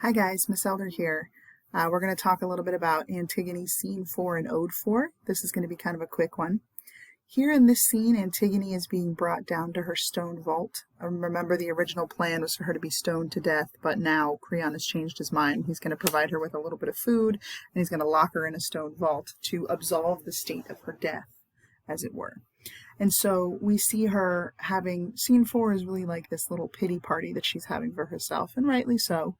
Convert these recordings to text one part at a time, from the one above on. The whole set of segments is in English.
Hi guys, Miss Elder here. We're going to talk a little bit about Antigone Scene 4 and Ode 4. This is going to be kind of a quick one. Here in this scene, Antigone is being brought down to her stone vault. Remember, the original plan was for her to be stoned to death, but now Creon has changed his mind. He's going to provide her with a little bit of food, and he's going to lock her in a stone vault to absolve the state of her death, as it were. And so we see her having, Scene 4 is really like this little pity party that she's having for herself, and rightly so.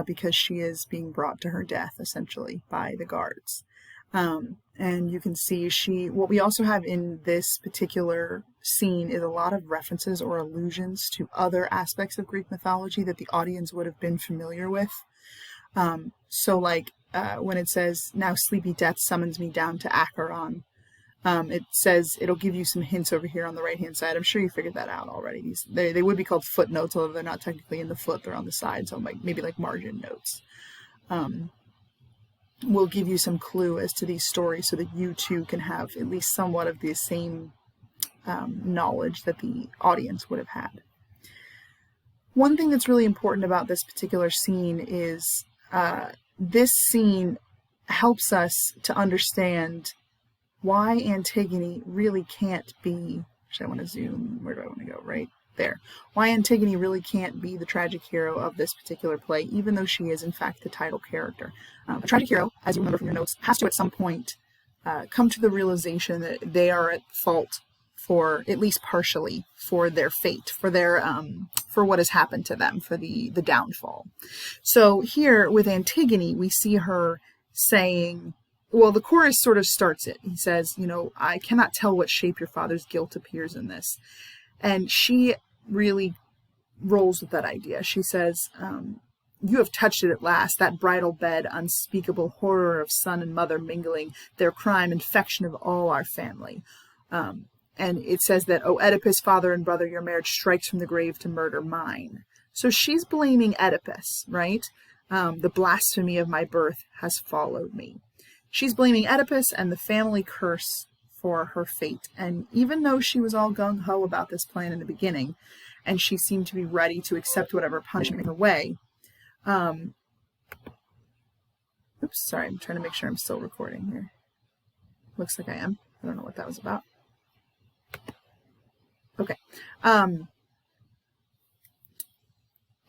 Because she is being brought to her death, essentially, by the guards. And you can see what we also have in this particular scene is a lot of references or allusions to other aspects of Greek mythology that the audience would have been familiar with. So like when it says, "Now sleepy death summons me down to Acheron," it says, it'll give you some hints over here on the right hand side. I'm sure you figured that out already. They would be called footnotes, although they're not technically in the foot, they're on the side, so maybe like margin notes. Will give you some clue as to these stories so that you too can have at least somewhat of the same knowledge that the audience would have had. One thing that's really important about this particular scene is this scene helps us to understand why Antigone really can't be, actually I want to zoom, where do I want to go? Right there. Why Antigone really can't be the tragic hero of this particular play, even though she is in fact the title character. A tragic hero, as you remember from your notes, has to at some point come to the realization that they are at fault for, at least partially, for their fate, for their for what has happened to them, for the downfall. So here with Antigone, we see her saying, well, the chorus sort of starts it. He says, "I cannot tell what shape your father's guilt appears in this." And she really rolls with that idea. She says, "You have touched it at last, that bridal bed, unspeakable horror of son and mother mingling, their crime, infection of all our family." And it says that, "O Oedipus, father and brother, your marriage strikes from the grave to murder mine." So she's blaming Oedipus, right? "The blasphemy of my birth has followed me." She's blaming Oedipus and the family curse for her fate. And even though she was all gung-ho about this plan in the beginning, and she seemed to be ready to accept whatever punishment came her way, oops, sorry, I'm trying to make sure I'm still recording here. Looks like I am. I don't know what that was about. Okay.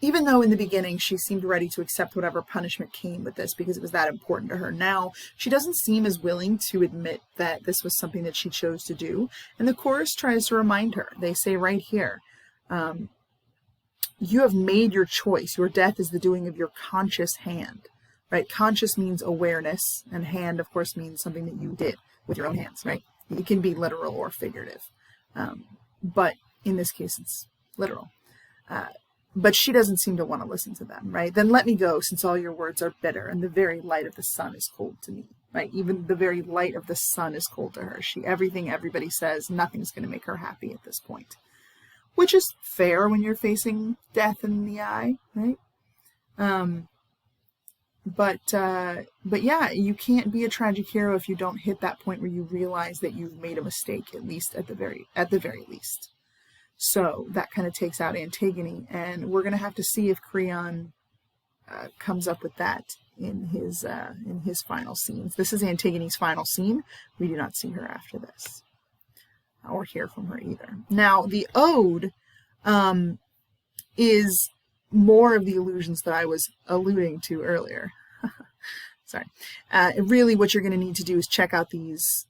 Even though in the beginning she seemed ready to accept whatever punishment came with this because it was that important to her, now she doesn't seem as willing to admit that this was something that she chose to do. And the chorus tries to remind her. They say right here, "You have made your choice. Your death is the doing of your conscious hand." Right? Conscious means awareness, and hand, of course, means something that you did with your own hands, right? It can be literal or figurative. But in this case, it's literal. But she doesn't seem to want to listen to them, right? "Then let me go, since all your words are bitter, and the very light of the sun is cold to me," right? Even the very light of the sun is cold to her. Everything everybody says, nothing's going to make her happy at this point. Which is fair when you're facing death in the eye, right? But yeah, you can't be a tragic hero if you don't hit that point where you realize that you've made a mistake, at least at the very least. So that kind of takes out Antigone, and we're going to have to see if Creon comes up with that in his final scenes. This is Antigone's final scene. We do not see her after this, or hear from her either. Now, the ode is more of the illusions that I was alluding to earlier. Sorry. Really, what you're going to need to do is check out these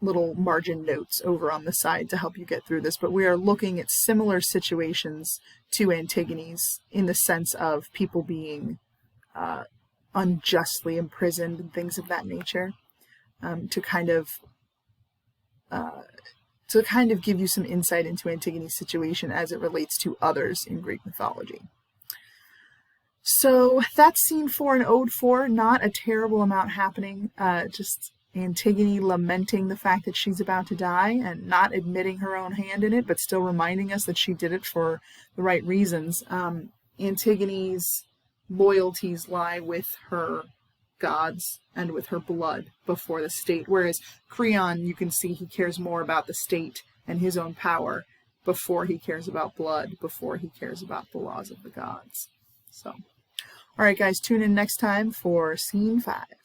little margin notes over on the side to help you get through this, but we are looking at similar situations to Antigone's in the sense of people being unjustly imprisoned and things of that nature, to kind of give you some insight into Antigone's situation as it relates to others in Greek mythology. So that's Scene 4 and Ode 4. Not a terrible amount happening, just Antigone lamenting the fact that she's about to die and not admitting her own hand in it, but still reminding us that she did it for the right reasons. Antigone's loyalties lie with her gods and with her blood before the state, whereas Creon, you can see he cares more about the state and his own power before he cares about blood, before he cares about the laws of the gods. So All right, guys, tune in next time for Scene 5.